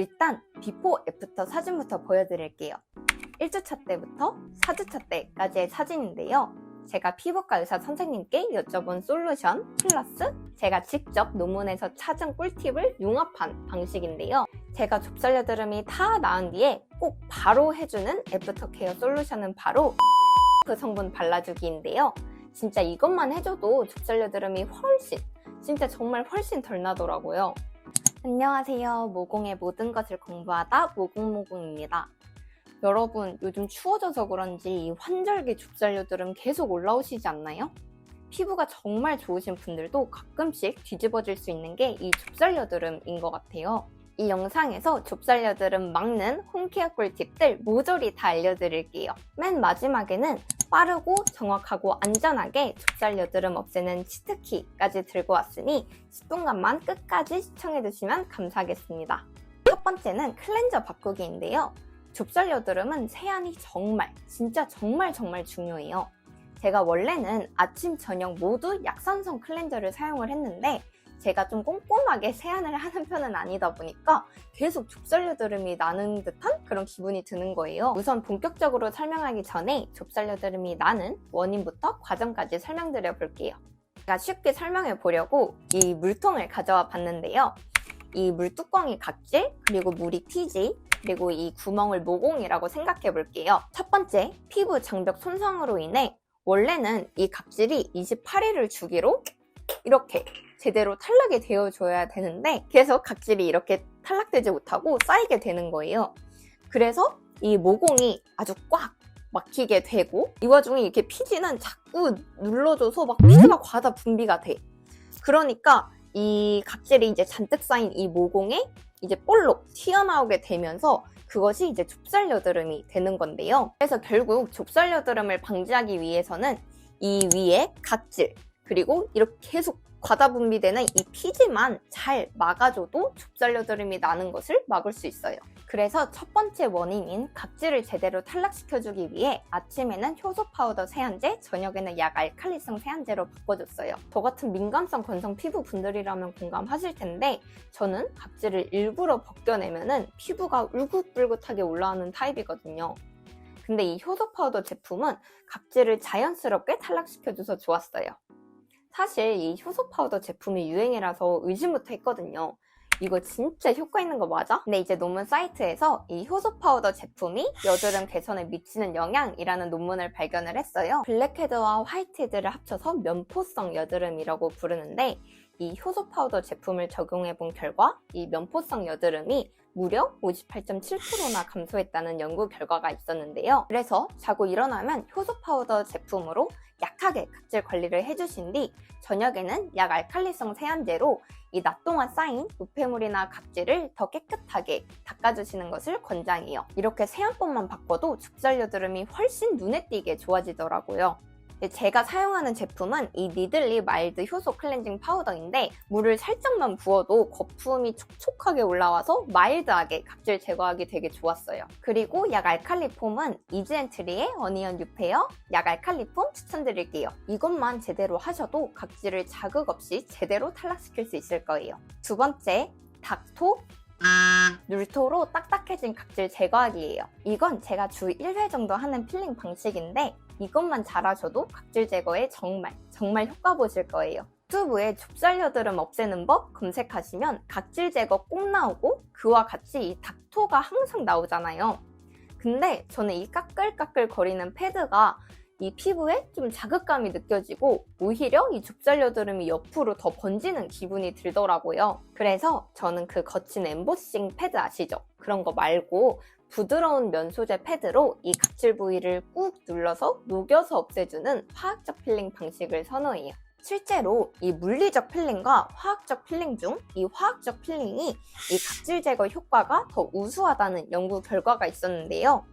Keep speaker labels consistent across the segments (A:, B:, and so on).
A: 일단 비포 애프터 사진부터 보여드릴게요. 1주차 때부터 4주차 때까지의 사진인데요. 제가 피부과 의사 선생님께 여쭤본 솔루션 플러스 제가 직접 논문에서 찾은 꿀팁을 융합한 방식인데요. 제가 좁쌀여드름이 다 나은 뒤에 꼭 바로 해주는 애프터 케어 솔루션은 바로 그 성분 발라주기인데요. 진짜 이것만 해줘도 좁쌀여드름이 진짜 정말 훨씬 덜 나더라고요. 안녕하세요. 모공의 모든 것을 공부하다 모공모공입니다. 여러분, 요즘 추워져서 그런지 이 환절기 좁쌀여드름 계속 올라오시지 않나요? 피부가 정말 좋으신 분들도 가끔씩 뒤집어질 수 있는 게 이 좁쌀여드름인 것 같아요. 이 영상에서 좁쌀여드름 막는 홈케어 꿀팁들 모조리 다 알려드릴게요. 맨 마지막에는 빠르고 정확하고 안전하게 좁쌀여드름 없애는 치트키까지 들고 왔으니 10분간만 끝까지 시청해주시면 감사하겠습니다. 첫 번째는 클렌저 바꾸기인데요. 좁쌀여드름은 세안이 진짜 정말 중요해요. 제가 원래는 아침, 저녁 모두 약산성 클렌저를 사용을 했는데 제가 좀 꼼꼼하게 세안을 하는 편은 아니다 보니까 계속 좁쌀여드름이 나는 듯한 그런 기분이 드는 거예요. 우선 본격적으로 설명하기 전에 좁쌀여드름이 나는 원인부터 과정까지 설명드려 볼게요. 제가 쉽게 설명해 보려고 이 물통을 가져와 봤는데요. 이 물뚜껑이 각질, 그리고 물이 튀지, 그리고 이 구멍을 모공이라고 생각해 볼게요. 첫 번째, 피부 장벽 손상으로 인해 원래는 이 각질이 28일을 주기로 이렇게 제대로 탈락이 되어줘야 되는데 계속 각질이 이렇게 탈락되지 못하고 쌓이게 되는 거예요. 그래서 이 모공이 아주 꽉 막히게 되고 이 와중에 이렇게 피지는 자꾸 눌러줘서 막 피지가 과다 분비가 돼. 그러니까 이 각질이 이제 잔뜩 쌓인 이 모공에 이제 볼록 튀어나오게 되면서 그것이 이제 좁쌀여드름이 되는 건데요. 그래서 결국 좁쌀여드름을 방지하기 위해서는 이 위에 각질, 그리고 이렇게 계속 과다 분비되는 이 피지만 잘 막아줘도 좁쌀여드름이 나는 것을 막을 수 있어요. 그래서 첫 번째 원인인 각질을 제대로 탈락시켜주기 위해 아침에는 효소 파우더 세안제, 저녁에는 약 알칼리성 세안제로 바꿔줬어요. 저 같은 민감성 건성 피부 분들이라면 공감하실 텐데 저는 각질을 일부러 벗겨내면은 피부가 울긋불긋하게 올라오는 타입이거든요. 근데 이 효소 파우더 제품은 각질을 자연스럽게 탈락시켜줘서 좋았어요. 사실 이 효소 파우더 제품이 유행이라서 의심부터 했거든요. 이거 진짜 효과 있는 거 맞아? 근데 이제 논문 사이트에서 이 효소 파우더 제품이 여드름 개선에 미치는 영향이라는 논문을 발견을 했어요. 블랙헤드와 화이트헤드를 합쳐서 면포성 여드름이라고 부르는데 이 효소 파우더 제품을 적용해 본 결과 이 면포성 여드름이 무려 58.7%나 감소했다는 연구 결과가 있었는데요. 그래서 자고 일어나면 효소 파우더 제품으로 약하게 각질 관리를 해주신 뒤 저녁에는 약 알칼리성 세안제로 이 낮 동안 쌓인 노폐물이나 각질을 더 깨끗하게 닦아주시는 것을 권장해요. 이렇게 세안법만 바꿔도 좁쌀여드름이 훨씬 눈에 띄게 좋아지더라고요. 제가 사용하는 제품은 이 니들리 마일드 효소 클렌징 파우더인데 물을 살짝만 부어도 거품이 촉촉하게 올라와서 마일드하게 각질 제거하기 되게 좋았어요. 그리고 약 알칼리 폼은 이즈앤트리의 어니언 뉴페어 약 알칼리 폼 추천드릴게요. 이것만 제대로 하셔도 각질을 자극 없이 제대로 탈락시킬 수 있을 거예요. 두 번째, 닥토 눌토로 딱딱해진 각질 제거하기예요. 이건 제가 주 1회 정도 하는 필링 방식인데 이것만 잘하셔도 각질 제거에 정말 효과 보실 거예요. 유튜브에 좁쌀여드름 없애는 법 검색하시면 각질 제거 꼭 나오고 그와 같이 이 닥토가 항상 나오잖아요. 근데 저는 이 까끌까끌 거리는 패드가 이 피부에 좀 자극감이 느껴지고 오히려 이 좁쌀여드름이 옆으로 더 번지는 기분이 들더라고요. 그래서 저는 그 거친 엠보싱 패드 아시죠? 그런 거 말고 부드러운 면 소재 패드로 이 각질 부위를 꾹 눌러서 녹여서 없애주는 화학적 필링 방식을 선호해요. 실제로 이 물리적 필링과 화학적 필링 중 이 화학적 필링이 이 각질 제거 효과가 더 우수하다는 연구 결과가 있었는데요.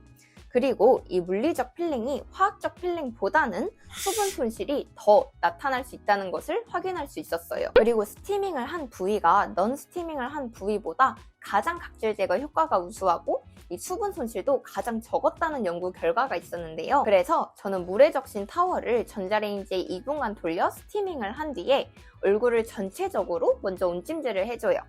A: 그리고 이 물리적 필링이 화학적 필링보다는 수분 손실이 더 나타날 수 있다는 것을 확인할 수 있었어요. 그리고 스티밍을 한 부위가 넌 스티밍을 한 부위보다 가장 각질 제거 효과가 우수하고 이 수분 손실도 가장 적었다는 연구 결과가 있었는데요. 그래서 저는 물에 적신 타월을 전자레인지에 2분간 돌려 스티밍을 한 뒤에 얼굴을 전체적으로 먼저 온찜질을 해줘요.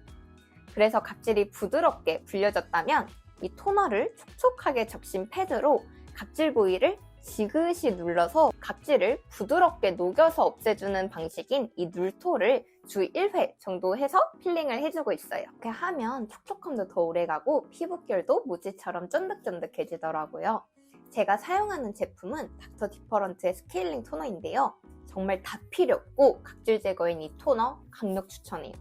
A: 그래서 각질이 부드럽게 불려졌다면 이 토너를 촉촉하게 적신 패드로 각질 부위를 지그시 눌러서 각질을 부드럽게 녹여서 없애주는 방식인 이 눌토를 주 1회 정도 해서 필링을 해주고 있어요. 이렇게 하면 촉촉함도 더 오래가고 피부결도 모찌처럼 쫀득쫀득해지더라고요. 제가 사용하는 제품은 닥터 디퍼런트의 스케일링 토너인데요. 정말 다 필요 없고 각질 제거인 이 토너 강력 추천해요.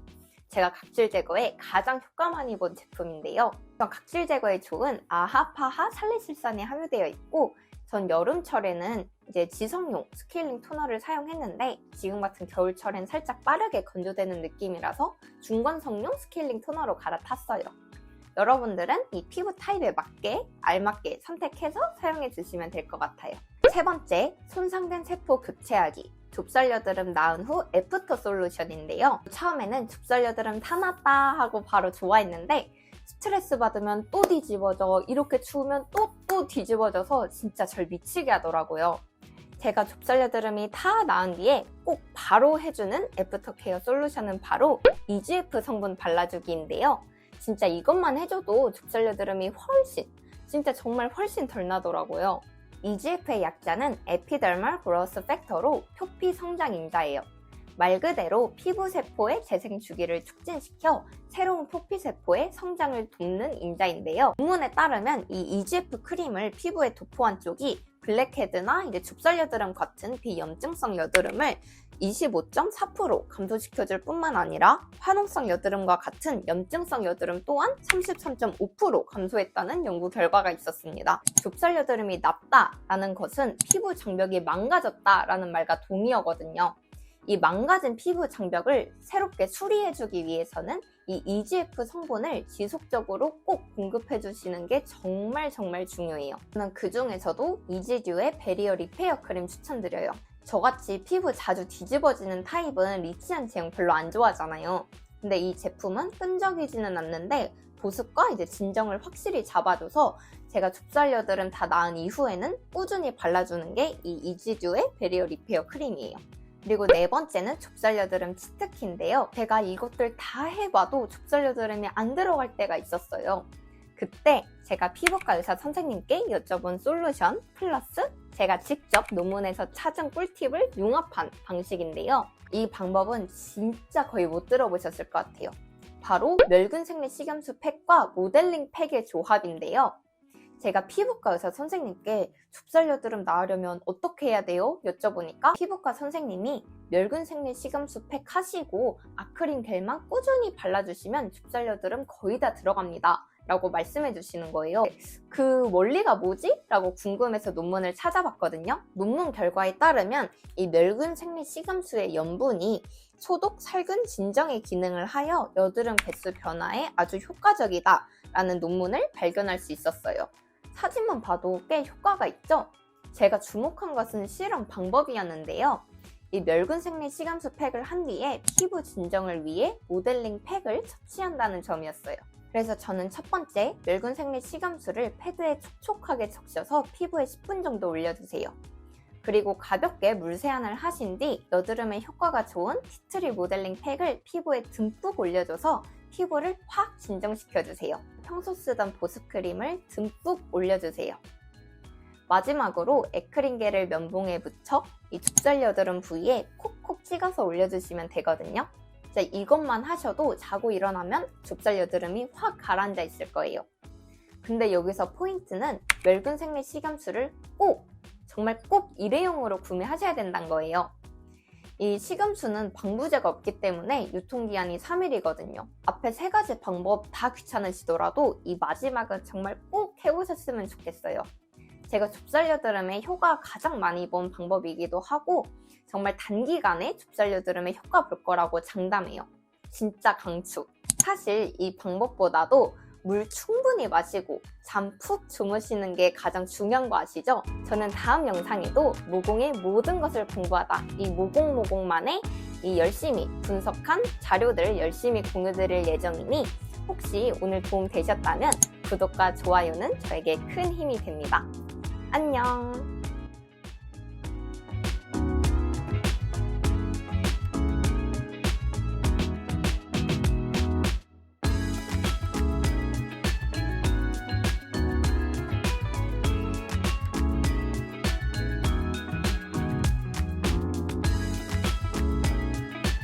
A: 제가 각질 제거에 가장 효과 많이 본 제품인데요. 각질 제거에 좋은 아하파하 살리실산이 함유되어 있고 전 여름철에는 이제 지성용 스케일링 토너를 사용했는데 지금 같은 겨울철엔 살짝 빠르게 건조되는 느낌이라서 중건성용 스케일링 토너로 갈아탔어요. 여러분들은 이 피부 타입에 맞게 알맞게 선택해서 사용해 주시면 될 것 같아요. 세 번째, 손상된 세포 교체하기. 좁쌀 여드름 나은 후 애프터 솔루션인데요. 처음에는 좁쌀 여드름 다 났다 하고 바로 좋아했는데 스트레스 받으면 또 뒤집어져, 이렇게 추우면 또 뒤집어져서 진짜 절 미치게 하더라고요. 제가 좁쌀 여드름이 다 나은 뒤에 꼭 바로 해주는 애프터 케어 솔루션은 바로 EGF 성분 발라주기인데요. 진짜 이것만 해줘도 좁쌀 여드름이 진짜 정말 훨씬 덜 나더라고요. EGF의 약자는 에피더멀 그로스 팩터로 표피 성장 인자예요. 말 그대로 피부세포의 재생 주기를 촉진시켜 새로운 표피세포의 성장을 돕는 인자인데요. 논문에 따르면 이 EGF 크림을 피부에 도포한 쪽이 블랙헤드나 이제 좁쌀 여드름 같은 비염증성 여드름을 25.4% 감소시켜줄 뿐만 아니라 화농성 여드름과 같은 염증성 여드름 또한 33.5% 감소했다는 연구 결과가 있었습니다. 좁쌀 여드름이 낫다라는 것은 피부 장벽이 망가졌다라는 말과 동의어거든요. 이 망가진 피부 장벽을 새롭게 수리해주기 위해서는 이 EGF 성분을 지속적으로 꼭 공급해주시는 게 정말 중요해요. 저는 그 중에서도 이지듀의 베리어 리페어 크림 추천드려요. 저같이 피부 자주 뒤집어지는 타입은 리치한 제형 별로 안 좋아하잖아요. 근데 이 제품은 끈적이지는 않는데 보습과 이제 진정을 확실히 잡아줘서 제가 좁쌀 여드름 다 나은 이후에는 꾸준히 발라주는 게 이 이지듀의 베리어 리페어 크림이에요. 그리고 네 번째는 좁쌀 여드름 치트키인데요. 제가 이것들 다 해봐도 좁쌀 여드름이 안 들어갈 때가 있었어요. 그때 제가 피부과 의사 선생님께 여쭤본 솔루션 플러스 제가 직접 논문에서 찾은 꿀팁을 융합한 방식인데요. 이 방법은 진짜 거의 못 들어보셨을 것 같아요. 바로 멸균 생리 식염수 팩과 모델링 팩의 조합인데요. 제가 피부과 의사 선생님께 좁쌀 여드름 나으려면 어떻게 해야 돼요? 여쭤보니까 피부과 선생님이 멸균 생리 식염수 팩 하시고 아크릴 겔만 꾸준히 발라주시면 좁쌀 여드름 거의 다 들어갑니다 라고 말씀해 주시는 거예요. 그 원리가 뭐지? 라고 궁금해서 논문을 찾아봤거든요. 논문 결과에 따르면 이 멸균 생리 식염수의 염분이 소독, 살균, 진정의 기능을 하여 여드름 개수 변화에 아주 효과적이다 라는 논문을 발견할 수 있었어요. 사진만 봐도 꽤 효과가 있죠? 제가 주목한 것은 실험 방법이었는데요. 이 멸균 생리 식염수 팩을 한 뒤에 피부 진정을 위해 모델링 팩을 섭취한다는 점이었어요. 그래서 저는 첫 번째 멸균 생리 식염수를 패드에 촉촉하게 적셔서 피부에 10분 정도 올려주세요. 그리고 가볍게 물 세안을 하신 뒤 여드름에 효과가 좋은 티트리 모델링 팩을 피부에 듬뿍 올려줘서 피부를 확 진정시켜주세요. 평소 쓰던 보습크림을 듬뿍 올려주세요. 마지막으로 애크릴겔을 면봉에 묻혀 이 좁쌀 여드름 부위에 콕콕 찍어서 올려주시면 되거든요. 이것만 하셔도 자고 일어나면 좁쌀 여드름이 확 가라앉아 있을 거예요. 근데 여기서 포인트는 멸균 생리 식염수를 정말 꼭 일회용으로 구매하셔야 된다는 거예요. 이 식염수는 방부제가 없기 때문에 유통기한이 3일이거든요. 앞에 세 가지 방법 다 귀찮으시더라도 이 마지막은 정말 꼭 해보셨으면 좋겠어요. 제가 좁쌀 여드름에 효과 가장 많이 본 방법이기도 하고 정말 단기간에 좁쌀 여드름에 효과 볼 거라고 장담해요. 진짜 강추! 사실 이 방법보다도 물 충분히 마시고 잠 푹 주무시는 게 가장 중요한 거 아시죠? 저는 다음 영상에도 모공의 모든 것을 공부하다 이 모공만의 이 열심히 분석한 자료들 열심히 공유드릴 예정이니 혹시 오늘 도움 되셨다면 구독과 좋아요는 저에게 큰 힘이 됩니다. 안녕!